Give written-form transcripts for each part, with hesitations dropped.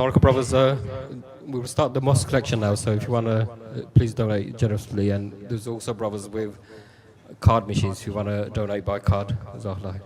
Assalamualaikum brothers, we will start the mosque collection now, so if you want to, please donate generously. And there's also brothers with card machines if you want to donate by card. Jazakallah.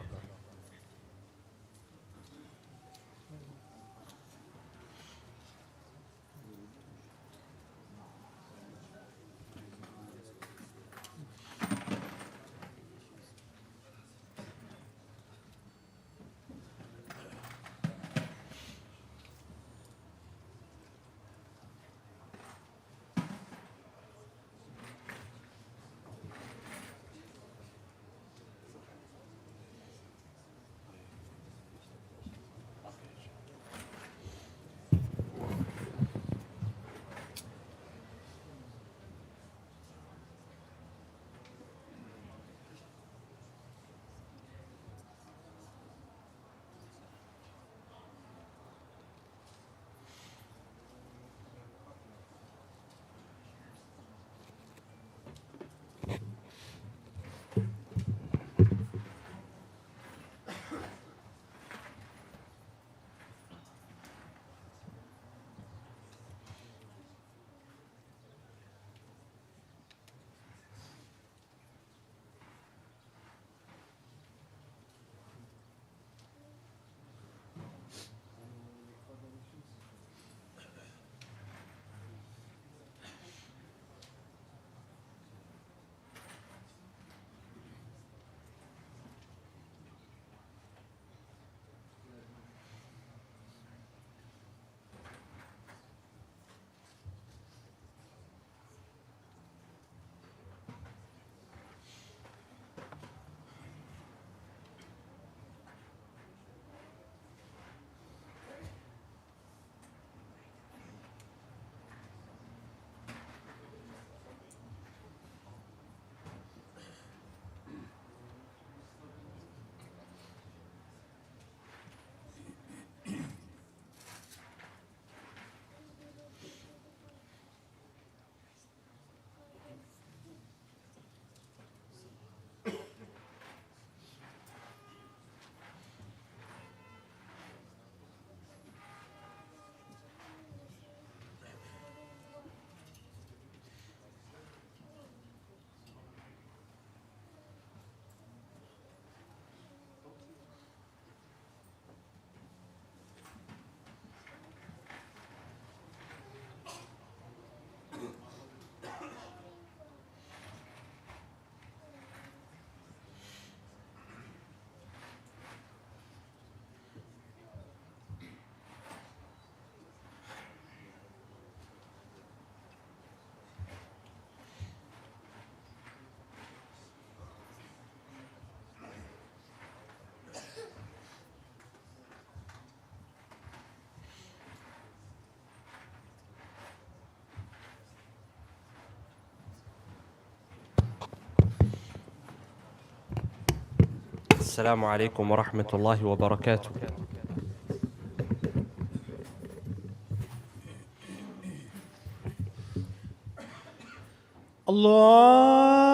السلام عليكم ورحمة الله وبركاته.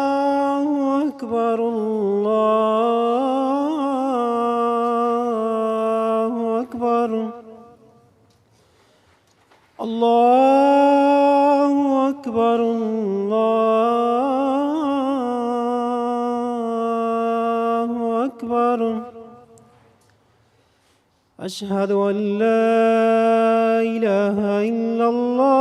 الله أكبر الله أكبر الله أكبر الله أكبر أشهد أن لا إله إلا الله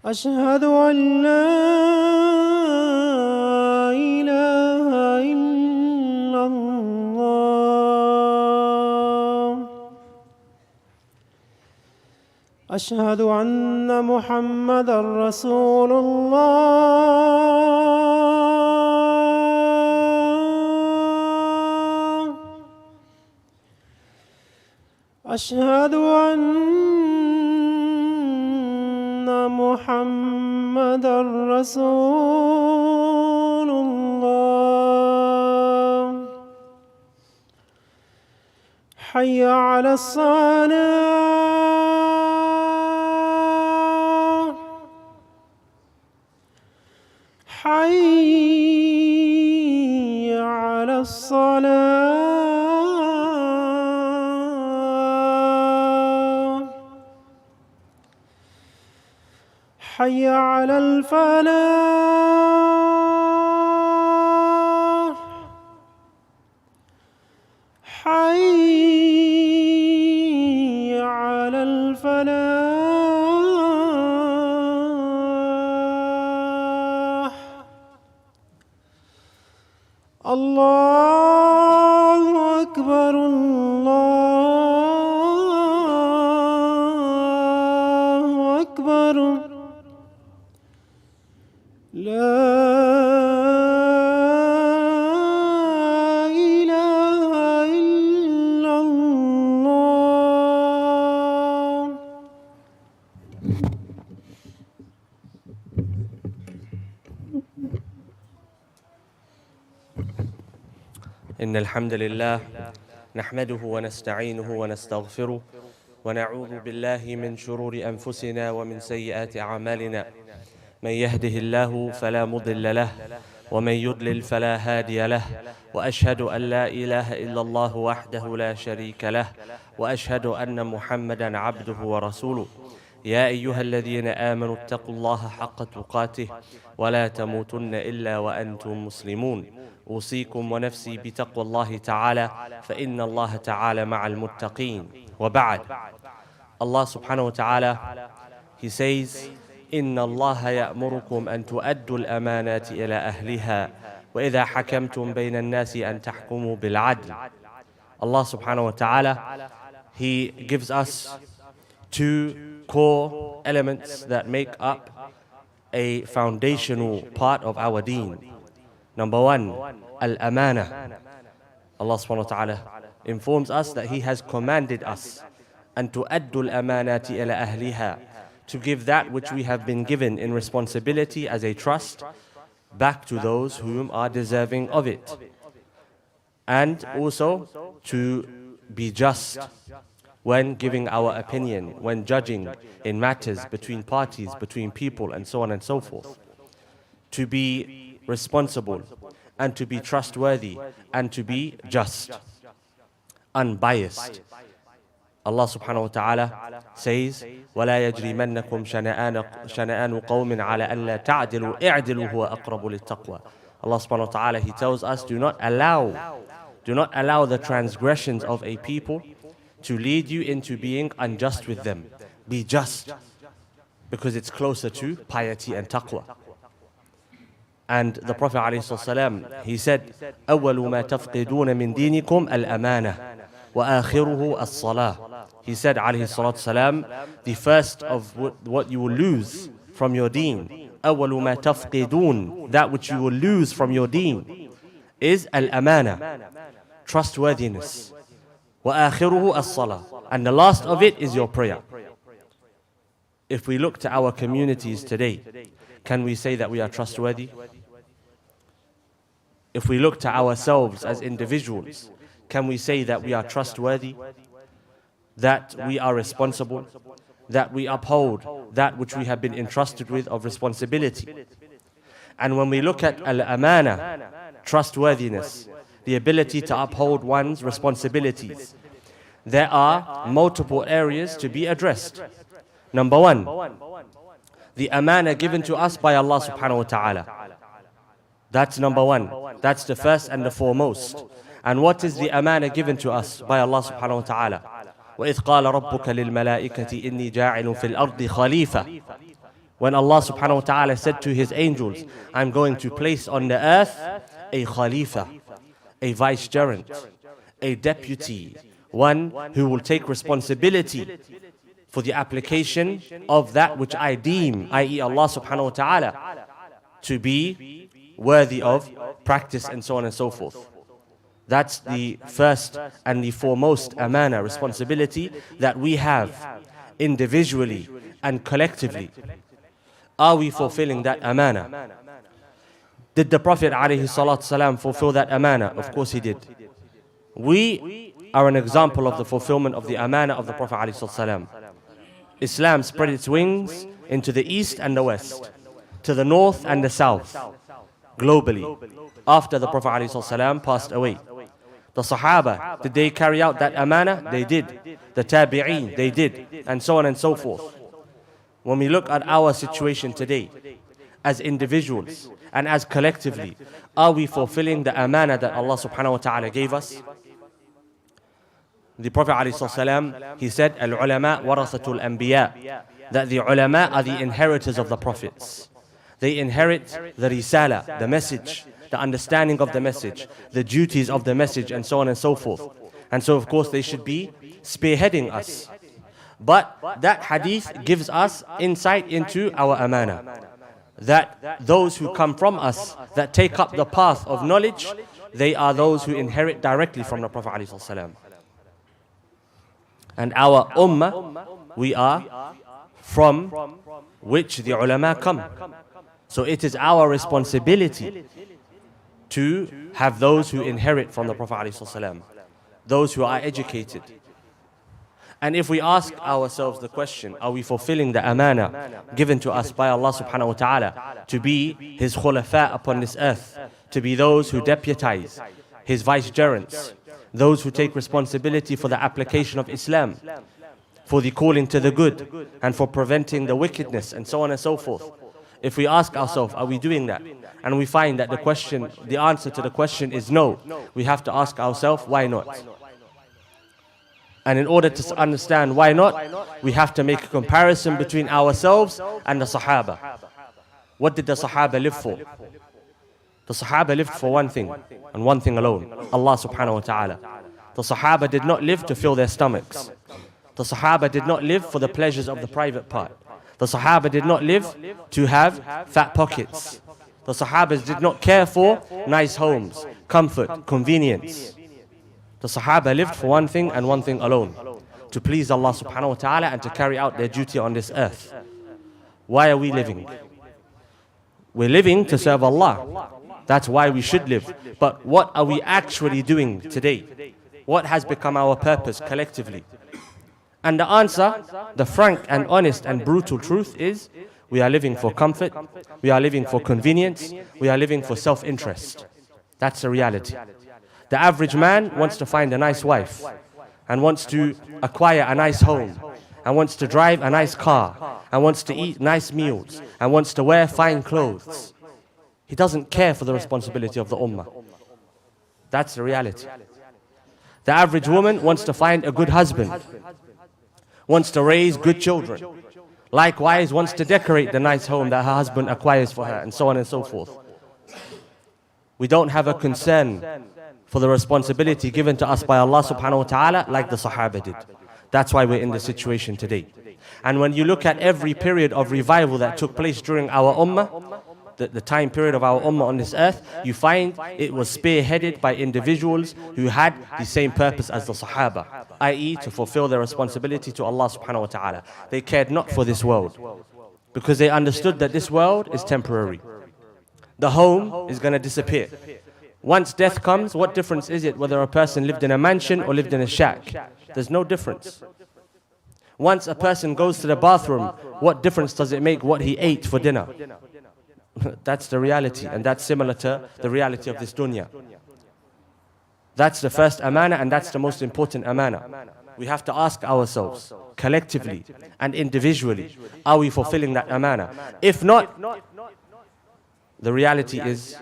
أشهد أن لا إله إلا الله أشهد أن محمدًا رسول الله أشهد أن محمدًا رسول الله حي على الصلاة حي على الصلاة حي على الفلاح حي على الفلاح الله أكبر الله أكبر لا إله إلا الله. إن الحمد لله نحمده ونستعينه ونستغفره ونعوذ بالله من شرور أنفسنا ومن سيئات أعمالنا. من يهده الله فلا مضل له ومن يضلل فلا هادي له، وأشهد أن لا إله إلا الله وحده لا شريك له، وأشهد أن محمدا عبده ورسوله. يا أيها الذين آمنوا اتقوا الله حق تقاته ولا تموتن إلا وأنتم مسلمون. أوصيكم ونفسي بتقوى الله تعالى، فإن الله تعالى مع المتقين. وبعد, Allah subhanahu wa ta'ala, He says, إن الله يأمركم أن تؤدوا الأمانات إلى أهلها وإذا حكمتم بين الناس أن تحكموا بالعدل. Allah subhanahu wa ta'ala, He gives us two core elements that make up a foundational part of our deen. Number one, al-amana. Allah subhanahu wa ta'ala informs us that He has commanded us أن تؤدوا الأمانات إلى أهلها, to give that which we have been given in responsibility as a trust back to those whom are deserving of it. And also to be just when giving our opinion, when judging in matters between parties, between people, and so on and so forth. To be responsible and to be trustworthy and to be just, unbiased. Allah subhanahu wa ta'ala says, وَلَا يَجْرِمَنَّكُمْ شَنَآنُ قَوْمٍ عَلَىٰ أَنْ لَا تَعْدِلُوا اعْدِلُوا هُوَ أَقْرَبُ لِلتَّقْوَى. Allah subhanahu wa ta'ala, He tells us, do not allow the transgressions of a people to lead you into being unjust with them. Be just, because it's closer to piety and taqwa. And the Prophet ﷺ, he said, أَوَّلُ مَا تَفْقِدُونَ مِنْ دِينِكُمْ الْأَمَانَةِ وَآخِرُهُ الصَّلَاةِ. He said, alayhi salatu salam, the first of what you will lose from your deen, أَوَّلُ مَا تَفْقِدُونَ, that which you will lose from your deen, is al-amana, trustworthiness. وَآخِرُهُ الصَّلَاةِ, and the last of it is your prayer. If we look to our communities today, can we say that we are trustworthy? If we look to ourselves as individuals, can we say that we are trustworthy? That we are responsible? That we uphold that which we have been entrusted with of responsibility? And when we look at al-amana, trustworthiness, the ability to uphold one's responsibilities, there are multiple areas to be addressed. Number one, the amana given to us by Allah subhanahu wa ta'ala. That's number one. That's the first and the foremost. And what is the amana given to us by Allah subhanahu wa ta'ala? وَإِذْ قَالَ رَبُّكَ لِلْمَلَائِكَةِ إِنِّي جَاعِلٌ فِي الْأَرْضِ خَلِيفَةً. When Allah subhanahu wa ta'ala said to His angels, I'm going to place on the earth a khalifa, a vicegerent, a deputy, one who will take responsibility for the application of that which I deem, i.e. Allah subhanahu wa ta'ala, to be worthy of practice and so on and so forth. That's the first and the foremost amana, responsibility that we have individually and collectively. Are we fulfilling that amana? Did the Prophet ﷺ fulfill that amana? Of course he did. We are an example of the fulfillment of the amana of the Prophet ﷺ. Islam spread its wings into the east and the west, to the north and the south. globally after the Prophet ﷺ passed away. The Sahaba, did they carry out that amana? They did. The Tabi'een, they did. And so on and so forth. When we look at our situation today, as individuals and as collectively, are we fulfilling the amana that Allah subhanahu wa ta'ala gave us? The Prophet ﷺ, he said, Al-ulama warathatul anbiya, that the ulama are the inheritors of the prophets. They inherit the risala, the message, the understanding of the message, the duties of the message, and so on and so forth. And so, of course, they should be spearheading us. But that hadith gives us insight into our amana. That those who come from us, that take up the path of knowledge, they are those who inherit directly from the Prophet ﷺ. And our ummah, we are from which the ulama come. So it is our responsibility to have those who inherit from the Prophet ﷺ, those who are educated. And if we ask ourselves the question, are we fulfilling the amana given to us by Allah subhanahu wa ta'ala to be His khulafa upon this earth, to be those who deputize, His vicegerents, those who take responsibility for the application of Islam, for the calling to the good, and for preventing the wickedness, and so on and so forth. If we ask ourselves, are we doing that? And we find that the answer to the question is no. We have to ask ourselves, why not? And in order to understand why not, we have to make a comparison between ourselves and the Sahaba. What did the Sahaba live for? The Sahaba lived for one thing, and one thing alone, Allah subhanahu wa ta'ala. The Sahaba did not live to fill their stomachs. The Sahaba did not live for the pleasures of the private part. The Sahaba did not live to have fat pockets. The Sahabas did not care for nice homes, comfort, convenience. The Sahaba lived for one thing and one thing alone, to please Allah subhanahu wa ta'ala and to carry out their duty on this earth. Why are we living? We're living to serve Allah. That's why we should live. But what are we actually doing today? What has become our purpose collectively? And the answer, the frank and honest and brutal truth is, we are living for comfort, we are living for convenience, we are living for self-interest. That's the reality. The average man wants to find a nice wife, and wants to acquire a nice home, and wants to drive a nice car, and wants to eat nice meals, and wants to wear fine clothes. He doesn't care for the responsibility of the ummah. That's the reality. The average woman wants to find a good husband, wants to raise good children. Likewise, wants to decorate the nice home that her husband acquires for her, and so on and so forth. We don't have a concern for the responsibility given to us by Allah subhanahu wa ta'ala like the Sahaba did. That's why we're in the situation today. And when you look at every period of revival that took place during our ummah, the time period of our ummah on this earth, you find it was spearheaded by individuals who had the same purpose as the Sahaba, i.e. to fulfill their responsibility to Allah subhanahu wa ta'ala. They cared not for this world, because they understood that this world is temporary. The home is going to disappear. Once death comes, what difference is it whether a person lived in a mansion or lived in a shack? There's no difference. Once a person goes to the bathroom, what difference does it make what he ate for dinner? That's the reality, and that's similar to the reality of this dunya. That's the first amana, and that's the most important amana. We have to ask ourselves, collectively and individually, are we fulfilling that amana? If not, the reality is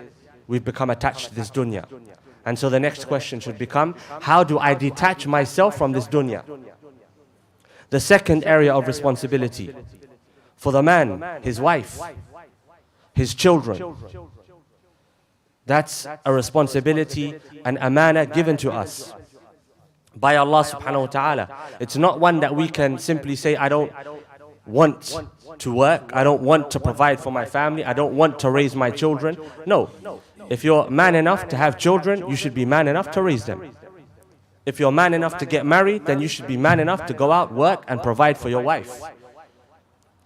we've become attached to this dunya. And so the next question should become, how do I detach myself from this dunya? The second area of responsibility for the man, his wife, his children. That's a responsibility and amana given to us by Allah subhanahu wa ta'ala. It's not one that we can simply say, I don't want to work, I don't want to provide for my family, I don't want to raise my children. No. If you're man enough to have children, you should be man enough to raise them. If you're man enough to get married, then you should be man enough to go out, work, and provide for your wife.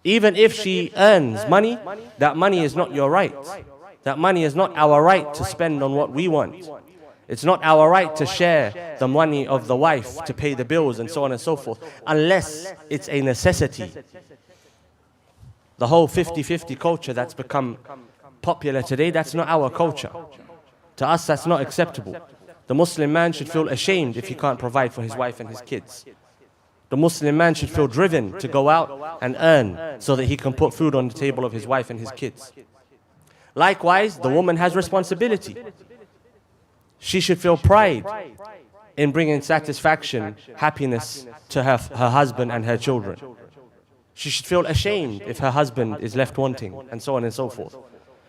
Even if she earns money, that money is not your right. That money is not our right to spend on what we want. It's not our right to share the money of the wife to pay the bills and so on and so forth, unless it's a necessity. The whole 50-50 culture that's become popular today, that's not our culture. To us, that's not acceptable. The Muslim man should feel ashamed if he can't provide for his wife and his kids. The Muslim man should feel driven to go out and earn so that he can put food on the table of his wife and his kids. Likewise, the woman has responsibility. She should feel pride in bringing satisfaction, happiness to her husband and her children. She should feel ashamed if her husband is left wanting, and so on and so forth.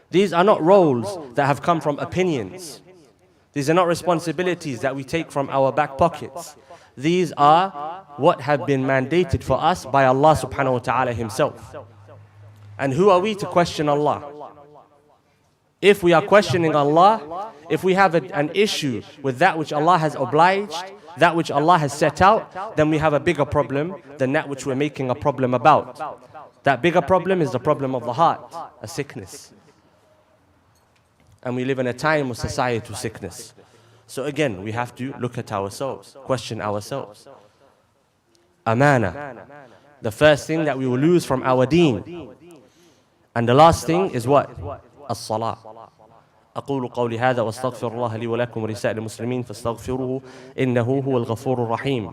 These are not roles that have come from opinions. These are not responsibilities that we take from our back pockets. These are what have been mandated for us by Allah subhanahu wa ta'ala himself. And who are we to question Allah? If we are questioning Allah, if we have an issue with that which Allah has obliged, that which Allah has set out, then we have a bigger problem than that which we're making a problem about. That bigger problem is the problem of the heart, a sickness. And we live in a time of societal sickness. So again, we have to look at ourselves, question ourselves. Amana, the first thing that we will lose from our deen. And the last thing is what? As-salah. أقول قولي هذا واستغفر الله لي ولكم ولسائر المسلمين فاستغفروه إنه هو الغفور الرحيم.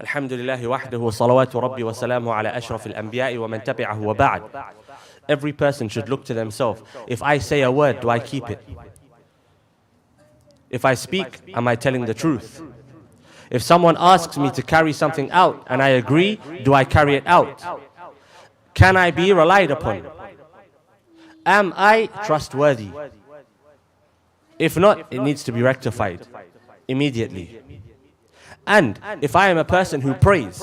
الحمد لله وحده وصلوات ربي وسلامه على أشرف الأنبياء ومن تبعه وبعد. Every person should look to themselves. If I say a word, do I keep it? If I speak, am I telling the truth? If someone asks me to carry something out and I agree, do I carry it out? Can I be relied upon? Am I trustworthy? If not, it needs to be rectified immediately. And if I am a person who prays,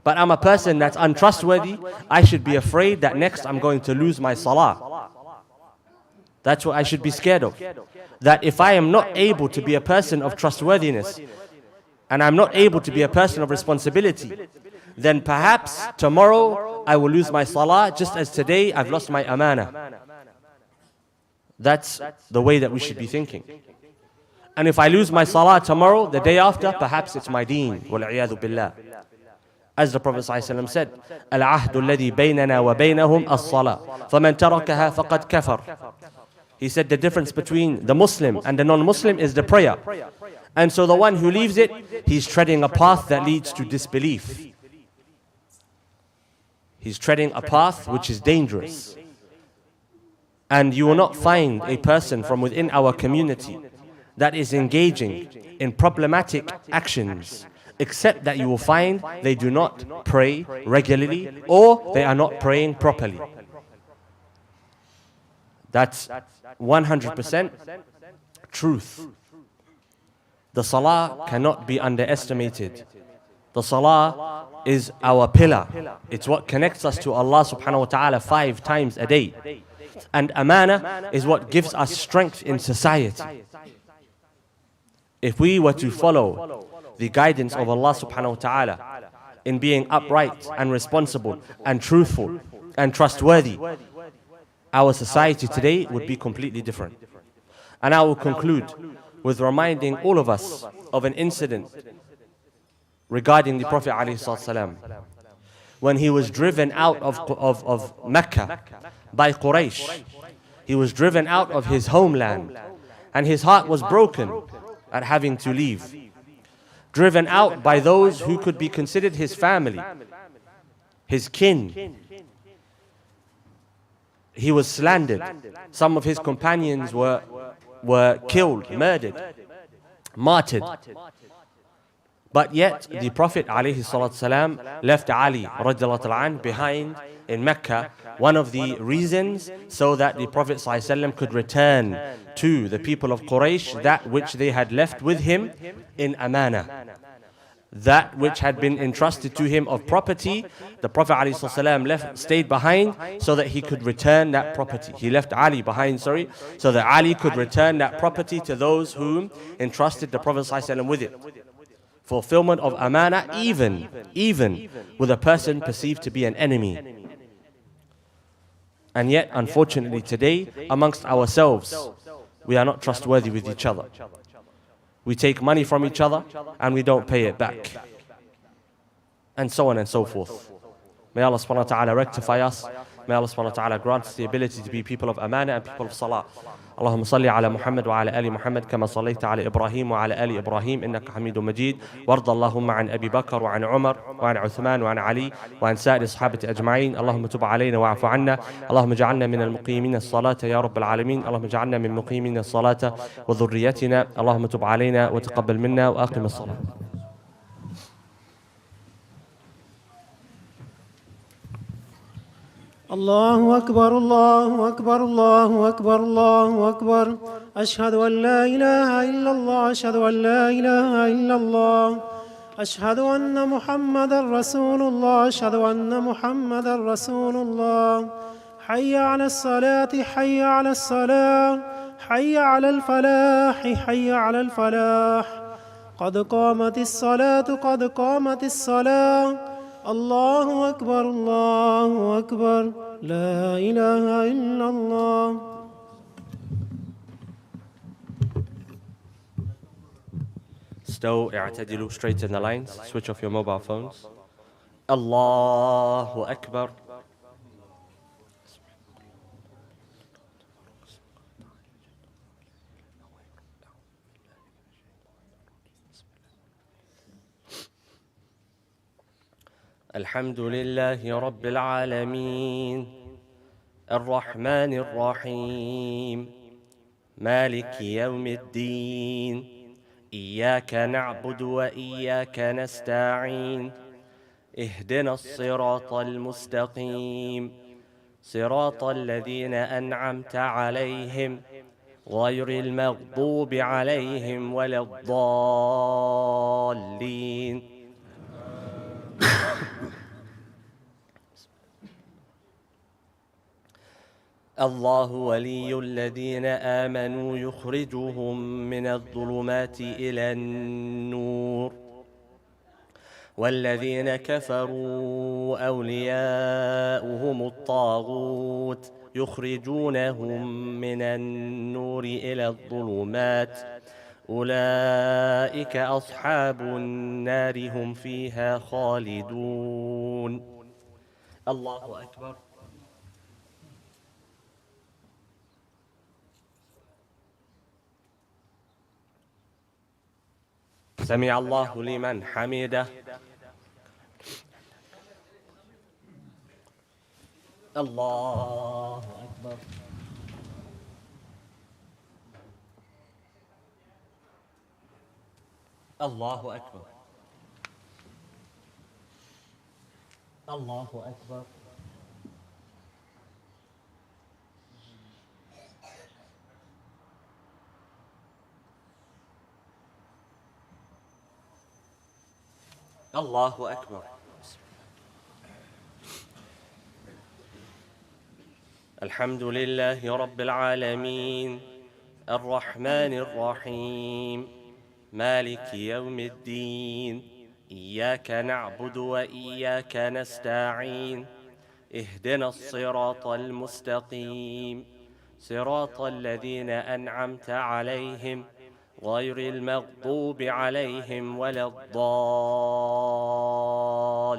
but I'm a person that's untrustworthy, I should be afraid that next I'm going to lose my salah. That's what I should be scared of. That if I am not able to be a person of trustworthiness, and I'm not able to be a person of responsibility, then perhaps tomorrow I will lose my salah just as today I've lost my amana. That's the way that we should be thinking. And if I lose my salah tomorrow, the day after, perhaps it's my deen. وَالْعِيَاذُ بِاللَّهِ. As the Prophet ﷺ said, الْعَهْدُ الَّذِي بَيْنَنَا وَبَيْنَهُمْ الصَّلَاةِ فَمَنْ تَرَكَهَا فَقَدْ كَفَرَ. He said the difference between the Muslim and the non-Muslim is the prayer. And so the one who leaves it, he's treading a path that leads to disbelief. He's treading a path which is dangerous. And you will not find a person from within our community that is engaging in problematic actions, except that you will find they do not pray regularly or they are not praying properly. That's 100% truth. The salah cannot be underestimated. The salah is our pillar. It's what connects us to Allah subhanahu wa ta'ala 5 times a day. And amana is what gives us strength in society. If we were to follow the guidance of Allah subhanahu wa ta'ala in being upright and responsible and truthful and trustworthy, our society today would be completely different. And I will conclude with reminding all of us of an incident regarding the Prophet ﷺ. When he was driven out of Mecca by Quraysh, he was driven out of his homeland and his heart was broken at having to leave. Driven out by those who could be considered his family, his kin. He was slandered. Some of his companions were killed, murdered, martyred. But yet the Prophet ﷺ left Ali radiallahu anhu behind in Mecca. One of the reasons so that the Prophet ﷺ could return to the people of Quraysh that which they had left with him in amana. That which had been entrusted to him of property, the Prophet ﷺ stayed behind so that he could return that property. He left Ali behind, so that Ali could return that property to those whom entrusted the Prophet ﷺ with it. Fulfillment of amana, even with a person perceived to be an enemy. And yet, unfortunately today, amongst ourselves, we are not trustworthy with each other. We take money from each other and we don't pay it back. and so on and so forth. May Allah subhanahu wa ta'ala rectify us. May Allah subhanahu wa ta'ala grant us the ability to be people of amana and people of salah. اللهم صل على محمد وعلى آل محمد كما صليت على إبراهيم وعلى آل إبراهيم إنك حميد مجيد وارض اللهم عن أبي بكر وعن عمر وعن عثمان وعن علي وعن سائر الصحابة أجمعين. اللهم تب علينا واعف عنا. اللهم اجعلنا من المقيمين الصلاة يا رب العالمين. اللهم اجعلنا من مقيمين الصلاة وذريتنا. اللهم تب علينا وتقبل منا وأقم الصلاة. الله أكبر الله أكبر الله أكبر الله أكبر أشهد أن لا إله إلا الله أشهد أن لا إله إلا الله أشهد أن محمدا رسول الله أشهد أن محمدا رسول الله حي على الصلاة حي على الصلاة حي على الفلاح حي على الفلاح قد قامت الصلاة قد قامت الصلاة الله أكبر الله أكبر لا إله إلا الله. Stow, اعتدلوا, straighten the lines, switch off your mobile phones. Allahu Akbar. الحمد لله رب العالمين الرحمن الرحيم مالك يوم الدين إياك نعبد وإياك نستعين اهدنا الصراط المستقيم صراط الذين أنعمت عليهم غير المغضوب عليهم ولا الضالين. الله ولي الذين آمنوا يخرجهم من الظلمات إلى النور والذين كفروا أولياؤهم الطاغوت يخرجونهم من النور إلى الظلمات أولئك أصحاب النار هم فيها خالدون. الله أكبر. سمع الله لمن حمده. الله أكبر. الله أكبر. الله أكبر. الله أكبر. الحمد لله رب العالمين الرحمن الرحيم مالك يوم الدين إياك نعبد وإياك نستعين اهدنا الصراط المستقيم صراط الذين أنعمت عليهم غير المغضوب عليهم ولا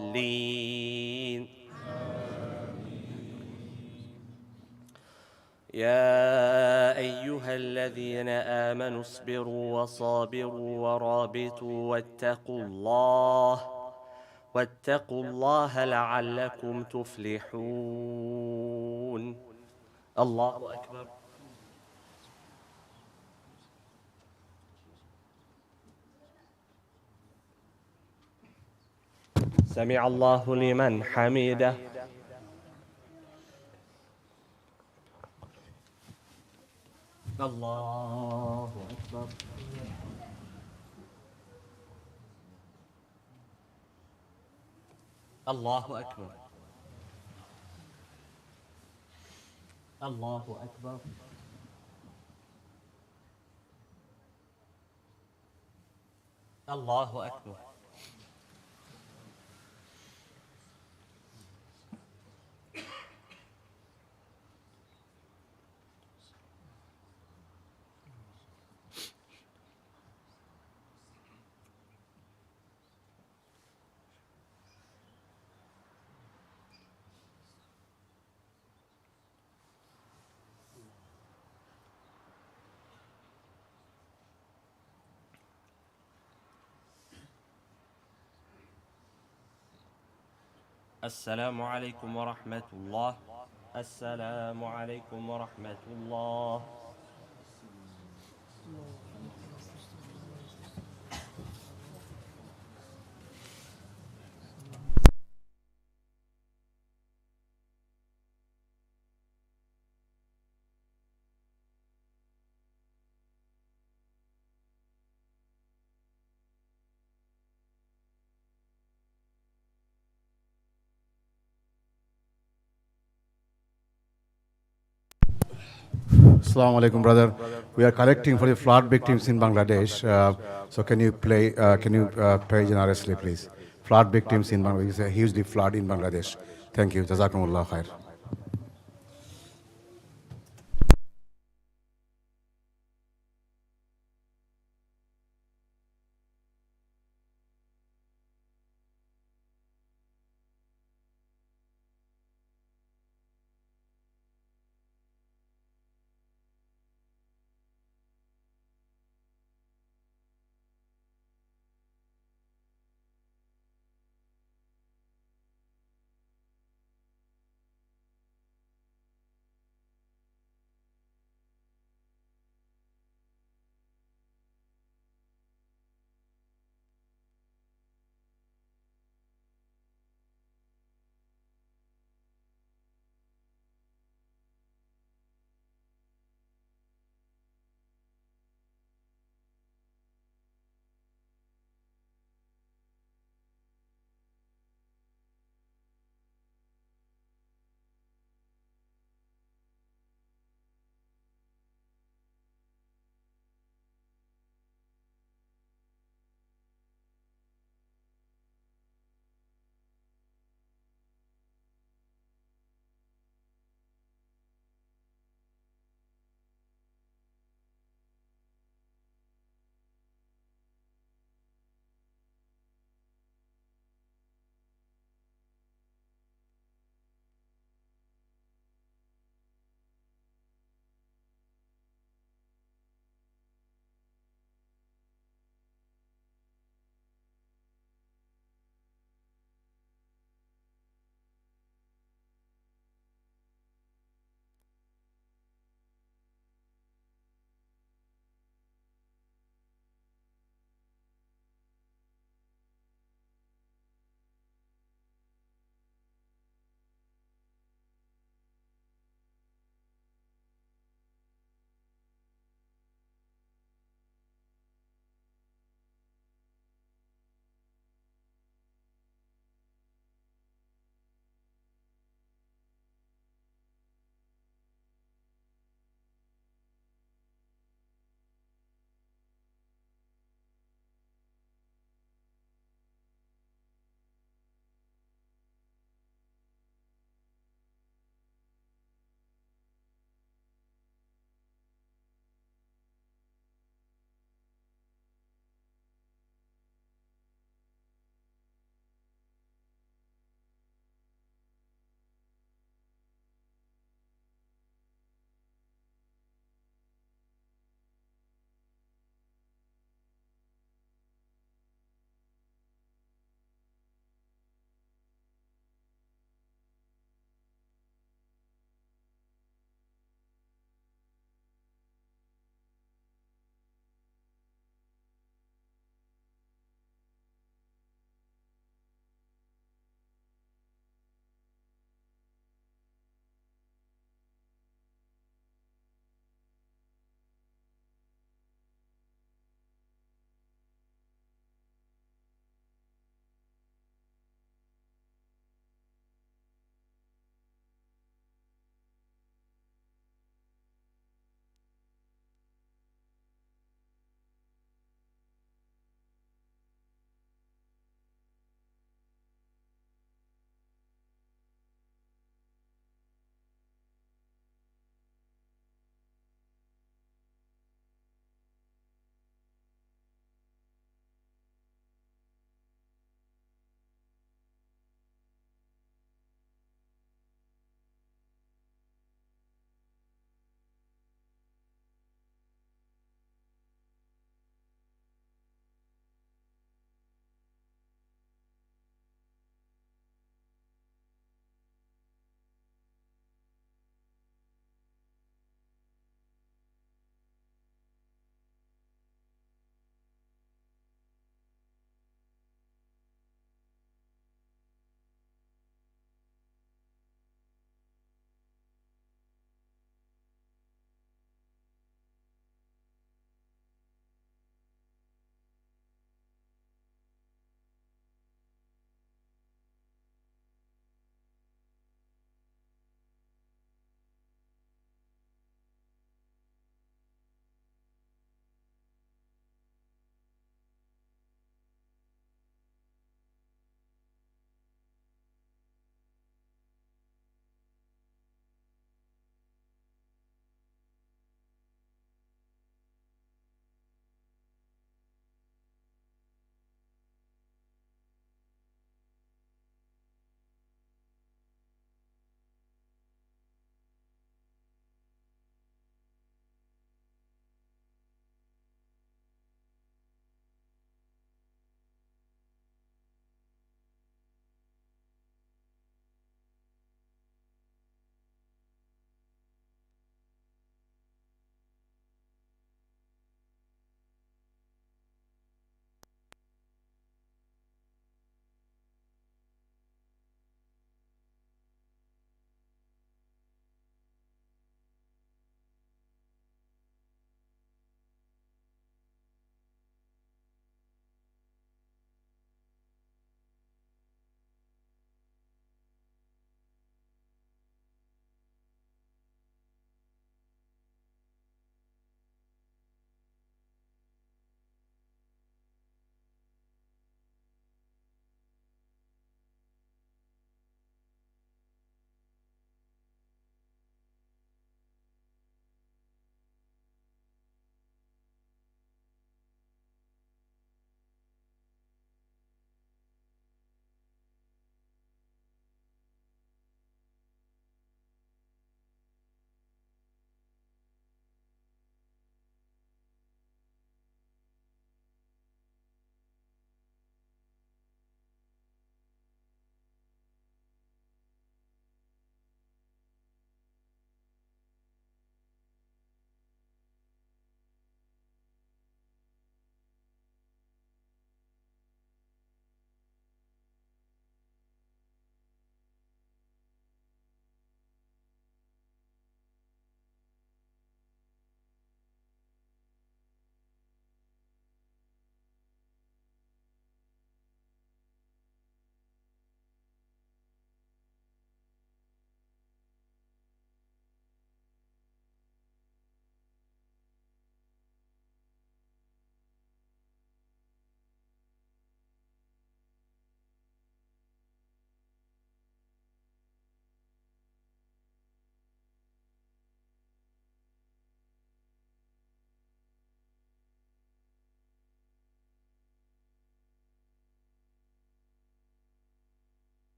الضالين. يا أيها الذين آمنوا اصبروا وصابروا ورابطوا واتقوا الله لعلكم تفلحون. الله أكبر. سمع الله لمن حمده. الله أكبر. الله أكبر. الله أكبر. الله أكبر. السلام عليكم ورحمة الله. السلام عليكم ورحمة الله. Assalamu alaikum, brother. We are collecting for the flood victims in Bangladesh. So can you pay generously, please? Flood victims in Bangladesh. It's a hugely flood in Bangladesh. Thank you. Jazakumullah khair.